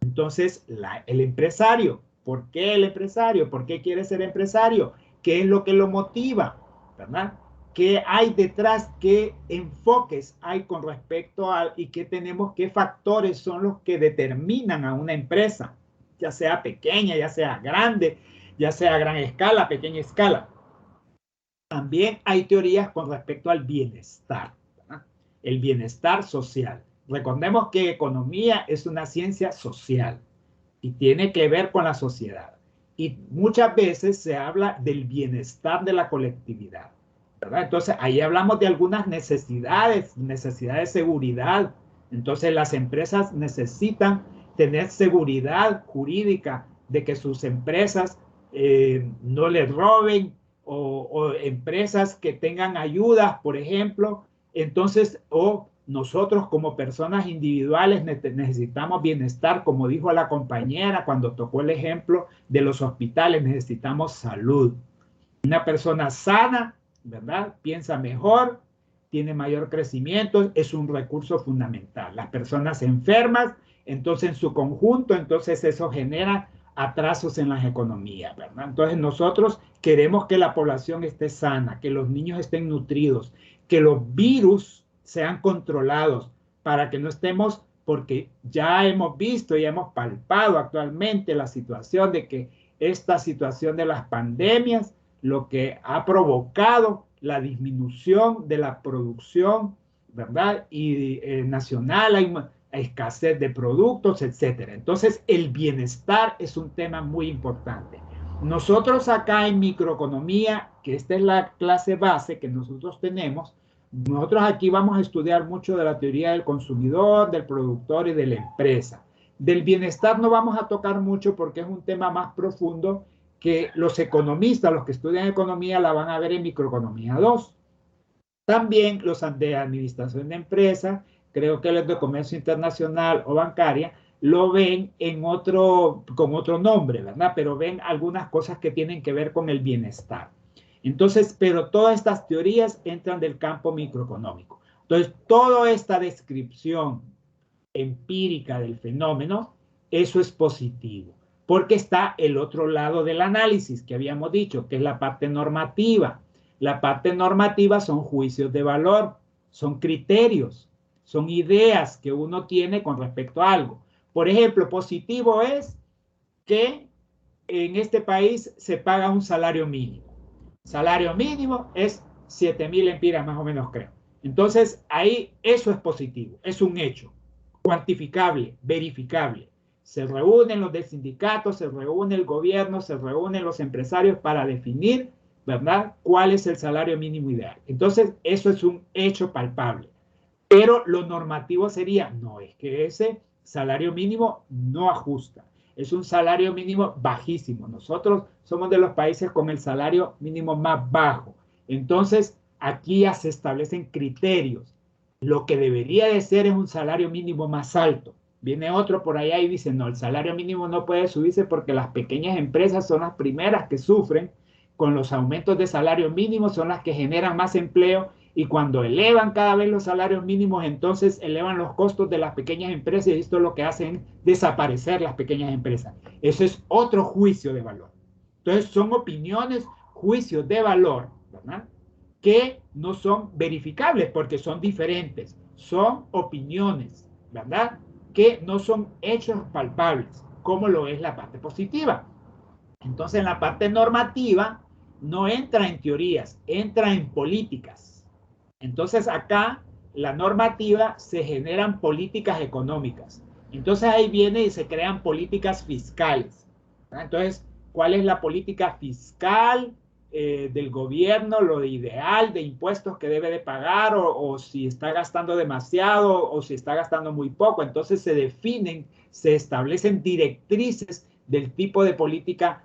Entonces, el empresario. ¿Por qué el empresario? ¿Por qué quiere ser empresario? ¿Qué es lo que lo motiva? ¿Verdad? ¿Qué hay detrás? ¿Qué enfoques hay con respecto a y qué factores son los que determinan a una empresa? Ya sea pequeña, ya sea grande, ya sea a gran escala, pequeña escala. También hay teorías con respecto al bienestar, ¿verdad? El bienestar social. Recordemos que economía es una ciencia social y tiene que ver con la sociedad. Y muchas veces se habla del bienestar de la colectividad, ¿verdad? Entonces, ahí hablamos de algunas necesidades de seguridad. Entonces, las empresas necesitan tener seguridad jurídica de que sus empresas no les roben, o empresas que tengan ayudas, por ejemplo. Entonces, nosotros como personas individuales necesitamos bienestar, como dijo la compañera cuando tocó el ejemplo de los hospitales, necesitamos salud. Una persona sana, ¿verdad? Piensa mejor, tiene mayor crecimiento, es un recurso fundamental. Las personas enfermas, entonces en su conjunto, entonces eso genera atrasos en las economías, ¿verdad? Entonces nosotros queremos que la población esté sana, que los niños estén nutridos, que los virus sean controlados para que no estemos, porque ya hemos visto y hemos palpado actualmente la situación de que esta situación de las pandemias, lo que ha provocado la disminución de la producción, ¿verdad? Y nacional, hay escasez de productos, etcétera. Entonces, el bienestar es un tema muy importante. Nosotros acá en microeconomía, que esta es la clase base que nosotros tenemos, nosotros aquí vamos a estudiar mucho de la teoría del consumidor, del productor y de la empresa. Del bienestar no vamos a tocar mucho porque es un tema más profundo que los economistas, los que estudian economía, la van a ver en microeconomía 2. También los de administración de empresas, creo que los de comercio internacional o bancaria, lo ven con otro nombre, ¿verdad? Pero ven algunas cosas que tienen que ver con el bienestar. Entonces, pero todas estas teorías entran del campo microeconómico. Entonces, toda esta descripción empírica del fenómeno eso es positivo, porque está el otro lado del análisis que habíamos dicho, que es la parte normativa. La parte normativa son juicios de valor, son criterios, son ideas que uno tiene con respecto a algo. Por ejemplo, positivo es que en este país se paga un salario mínimo. Salario mínimo es 7.000 empiras más o menos, creo. Entonces, ahí eso es positivo, es un hecho, cuantificable, verificable. Se reúnen los del sindicato, se reúne el gobierno, se reúnen los empresarios para definir, ¿verdad?, cuál es el salario mínimo ideal. Entonces, eso es un hecho palpable. Pero lo normativo sería, no, es que ese salario mínimo no ajusta. Es un salario mínimo bajísimo. Nosotros somos de los países con el salario mínimo más bajo. Entonces, aquí ya se establecen criterios. Lo que debería de ser es un salario mínimo más alto. Viene otro por allá y dice, no, el salario mínimo no puede subirse porque las pequeñas empresas son las primeras que sufren con los aumentos de salario mínimo, son las que generan más empleo, y cuando elevan cada vez los salarios mínimos, entonces elevan los costos de las pequeñas empresas, y esto es lo que hacen desaparecer las pequeñas empresas. Eso es otro juicio de valor. Entonces son opiniones, juicios de valor, ¿verdad?, que no son verificables porque son diferentes. Son opiniones, ¿verdad?, que no son hechos palpables, como lo es la parte positiva. Entonces, en la parte normativa no entra en teorías, entra en políticas. Entonces, acá la normativa se generan políticas económicas. Entonces, ahí viene y se crean políticas fiscales. Entonces, ¿cuál es la política fiscal del gobierno? Lo ideal de impuestos que debe de pagar, o si está gastando demasiado o si está gastando muy poco. Entonces, se definen, se establecen directrices del tipo de política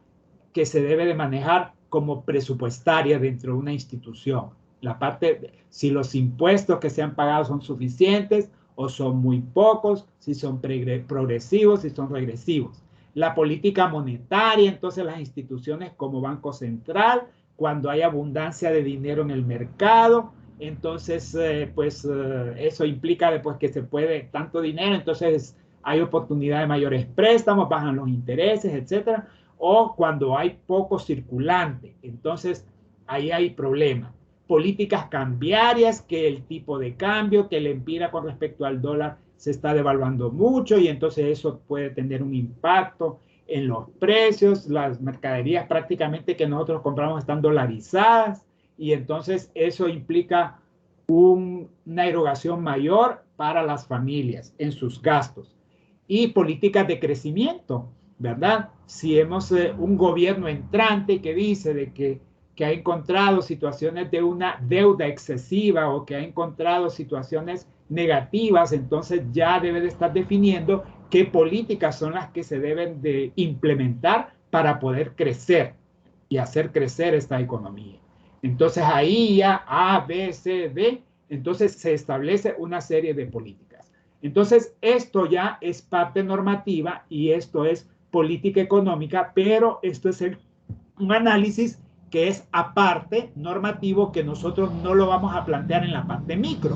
que se debe de manejar como presupuestaria dentro de una institución. La parte, si los impuestos que se han pagado son suficientes o son muy pocos, si son progresivos, si son regresivos. La política monetaria, entonces las instituciones como Banco Central, cuando hay abundancia de dinero en el mercado, entonces eso implica después que se puede tanto dinero, entonces hay oportunidad de mayores préstamos, bajan los intereses, etcétera. O cuando hay poco circulante, entonces ahí hay problemas. Políticas cambiarias, que el tipo de cambio, que el empira con respecto al dólar se está devaluando mucho, y entonces eso puede tener un impacto en los precios. Las mercaderías prácticamente que nosotros compramos están dolarizadas, y entonces eso implica una erogación mayor para las familias en sus gastos. Y políticas de crecimiento, ¿verdad? Si hemos un gobierno entrante que dice de que ha encontrado situaciones de una deuda excesiva o que ha encontrado situaciones negativas, entonces ya debe de estar definiendo qué políticas son las que se deben de implementar para poder crecer y hacer crecer esta economía. Entonces ahí ya A, B, C, D, entonces se establece una serie de políticas. Entonces esto ya es parte normativa y esto es política económica, pero esto es un análisis que es aparte normativo, que nosotros no lo vamos a plantear en la parte micro.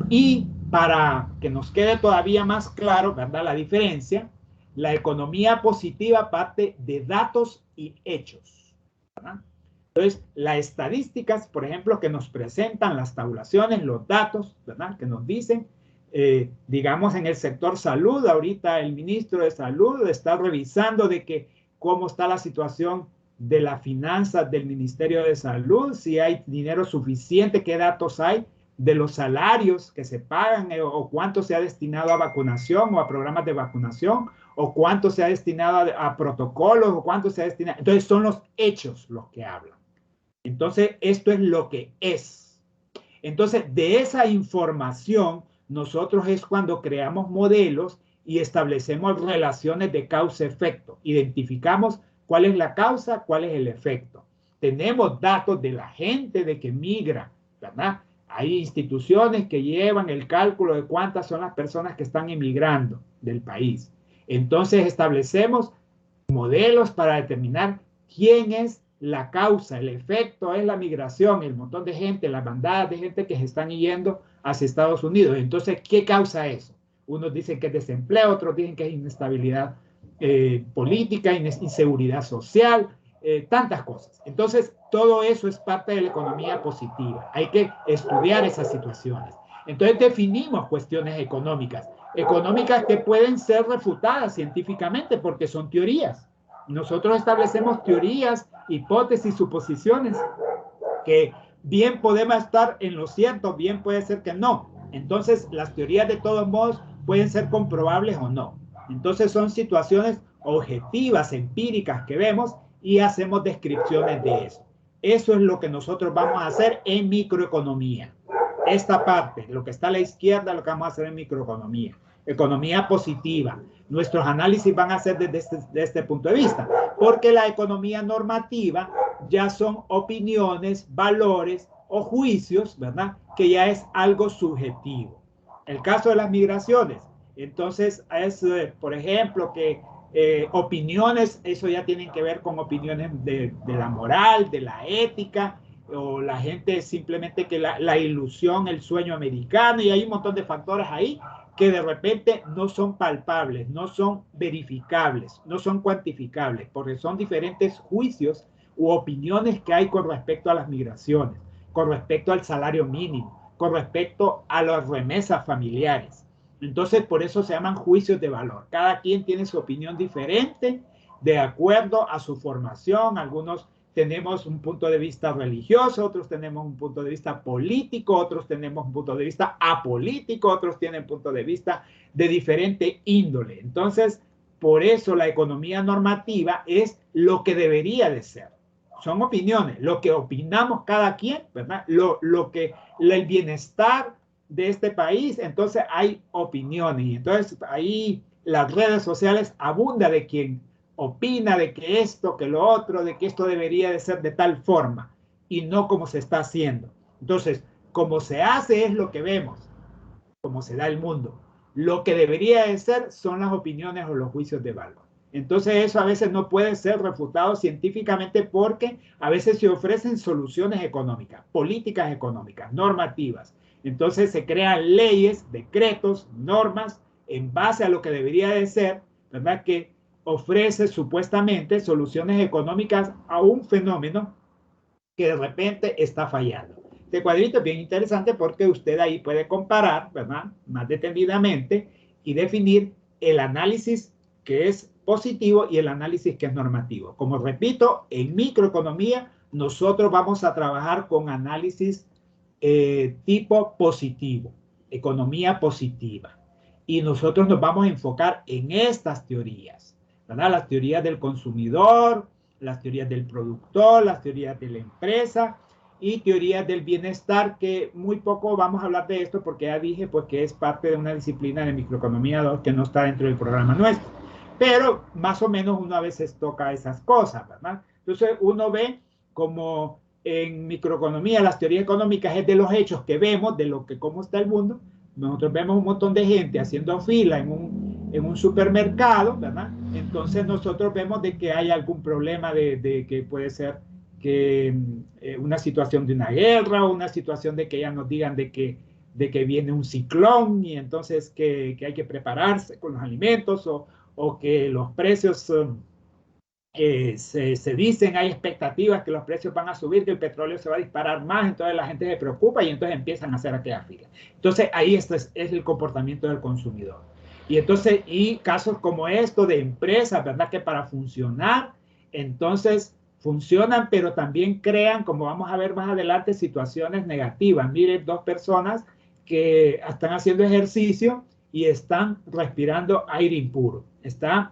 Y para que nos quede todavía más claro, ¿verdad?, la diferencia, la economía positiva parte de datos y hechos, ¿verdad? Entonces, las estadísticas, por ejemplo, que nos presentan las tabulaciones, los datos, ¿verdad?, que nos dicen, digamos, en el sector salud, ahorita el ministro de Salud está revisando de que cómo está la situación de las finanzas del Ministerio de Salud, si hay dinero suficiente, qué datos hay de los salarios que se pagan, o cuánto se ha destinado a vacunación o a programas de vacunación, o cuánto se ha destinado a protocolos, o cuánto se ha destinado. Entonces son los hechos los que hablan. Entonces esto es lo que es. Entonces de esa información nosotros es cuando creamos modelos y establecemos relaciones de causa-efecto. Identificamos cuál es la causa, cuál es el efecto. Tenemos datos de la gente de que migra, ¿verdad? Hay instituciones que llevan el cálculo de cuántas son las personas que están emigrando del país. Entonces establecemos modelos para determinar quién es la causa. El efecto es la migración, el montón de gente, las bandadas de gente que se están yendo hacia Estados Unidos. Entonces, ¿qué causa eso? Unos dicen que es desempleo, otros dicen que es inestabilidad política, inseguridad social, tantas cosas. Entonces, todo eso es parte de la economía positiva. Hay que estudiar esas situaciones. Entonces, definimos cuestiones económicas que pueden ser refutadas científicamente porque son teorías. Nosotros establecemos teorías, hipótesis, suposiciones que bien podemos estar en lo cierto, bien puede ser que no. Entonces, las teorías de todos modos pueden ser comprobables o no. Entonces, son situaciones objetivas, empíricas que vemos y hacemos descripciones de eso. Eso es lo que nosotros vamos a hacer en microeconomía. Esta parte, lo que está a la izquierda, lo que vamos a hacer en microeconomía. Economía positiva. Nuestros análisis van a ser desde este punto de vista, porque la economía normativa ya son opiniones, valores o juicios, ¿verdad? Que ya es algo subjetivo. El caso de las migraciones, entonces es, por ejemplo, que opiniones, eso ya tienen que ver con opiniones de la moral, de la ética, o la gente simplemente que la ilusión, el sueño americano, y hay un montón de factores ahí que de repente no son palpables, no son verificables, no son cuantificables, porque son diferentes juicios u opiniones que hay con respecto a las migraciones, con respecto al salario mínimo, con respecto a las remesas familiares. Entonces, por eso se llaman juicios de valor. Cada quien tiene su opinión diferente de acuerdo a su formación. Algunos tenemos un punto de vista religioso, otros tenemos un punto de vista político, otros tenemos un punto de vista apolítico, otros tienen un punto de vista de diferente índole. Entonces, por eso la economía normativa es lo que debería de ser. Son opiniones, lo que opinamos cada quien, ¿verdad? El bienestar de este país, entonces hay opiniones. Y entonces ahí las redes sociales abunda de quien opina de que esto, que lo otro, de que esto debería de ser de tal forma y no como se está haciendo. Entonces, como se hace es lo que vemos, como se da el mundo. Lo que debería de ser son las opiniones o los juicios de valor. Entonces eso a veces no puede ser refutado científicamente porque a veces se ofrecen soluciones económicas, políticas económicas, normativas. Entonces se crean leyes, decretos, normas en base a lo que debería de ser, ¿verdad? Que ofrece supuestamente soluciones económicas a un fenómeno que de repente está fallando. Este cuadrito es bien interesante porque usted ahí puede comparar, ¿verdad? Más detenidamente y definir el análisis que es positivo y el análisis que es normativo. Como repito, en microeconomía nosotros vamos a trabajar con análisis tipo positivo, economía positiva. Y nosotros nos vamos a enfocar en estas teorías, ¿verdad? Las teorías del consumidor, las teorías del productor, las teorías de la empresa y teorías del bienestar, que muy poco vamos a hablar de esto porque ya dije pues, que es parte de una disciplina de microeconomía 2 que no está dentro del programa nuestro. Pero más o menos uno a veces toca esas cosas, ¿verdad? Entonces uno ve como en microeconomía las teorías económicas es de los hechos que vemos, de lo que cómo está el mundo. Nosotros vemos un montón de gente haciendo fila en un supermercado, ¿verdad? Entonces nosotros vemos de que hay algún problema de que puede ser que una situación de una guerra o una situación de que ya nos digan de que viene un ciclón y entonces que hay que prepararse con los alimentos o que los precios se dicen, hay expectativas que los precios van a subir, que el petróleo se va a disparar más, entonces la gente se preocupa y entonces empiezan a hacer aquella fila. Entonces ahí es el comportamiento del consumidor. Y entonces, y casos como esto de empresas, ¿verdad? Que para funcionar, entonces funcionan, pero también crean, como vamos a ver más adelante, situaciones negativas. Miren, dos personas que están haciendo ejercicio y están respirando aire impuro. Están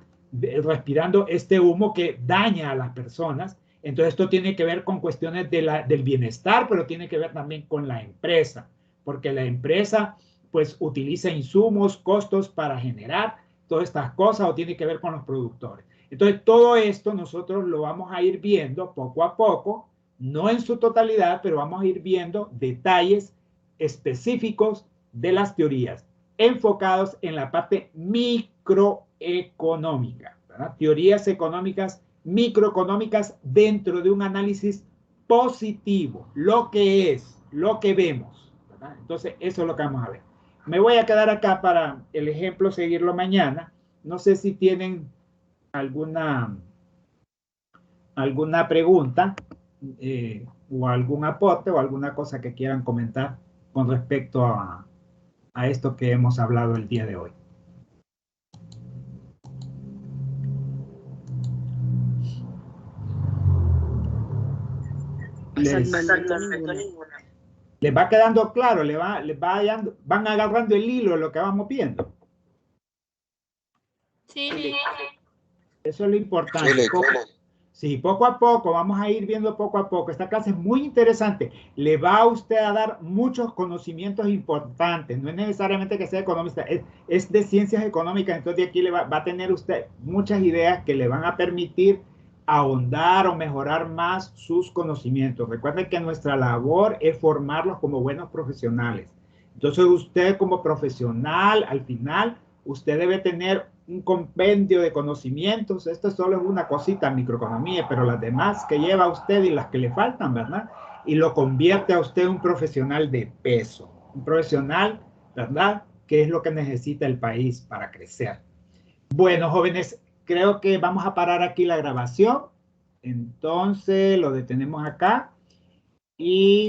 respirando este humo que daña a las personas. Entonces esto tiene que ver con cuestiones del bienestar, pero tiene que ver también con la empresa, porque la empresa pues utiliza insumos, costos para generar todas estas cosas o tiene que ver con los productores. Entonces todo esto nosotros lo vamos a ir viendo poco a poco, no en su totalidad, pero vamos a ir viendo detalles específicos de las teorías enfocados en la parte microeconómica, ¿verdad? Teorías económicas, microeconómicas dentro de un análisis positivo, lo que es, lo que vemos, ¿verdad? Entonces, eso es lo que vamos a ver. me voy a quedar acá para el ejemplo, seguirlo mañana. No sé si tienen alguna pregunta o algún aporte o alguna cosa que quieran comentar con respecto a esto que hemos hablado el día de hoy. ¿Les va quedando claro? ¿Van agarrando el hilo de lo que vamos viendo? Sí. Eso es lo importante. Sí, poco a poco, vamos a ir viendo poco a poco. Esta clase es muy interesante. Le va a usted a dar muchos conocimientos importantes. No es necesariamente que sea economista, es de ciencias económicas. Entonces de aquí va a tener usted muchas ideas que le van a permitir ahondar o mejorar más sus conocimientos. Recuerden que nuestra labor es formarlos como buenos profesionales. Entonces usted como profesional, al final, usted debe tener un compendio de conocimientos. Esto solo es una cosita, microeconomía, pero las demás que lleva usted y las que le faltan, ¿verdad? Y lo convierte a usted en un profesional de peso, un profesional, ¿verdad? Que es lo que necesita el país para crecer. Bueno, jóvenes, creo que vamos a parar aquí la grabación. Entonces lo detenemos acá y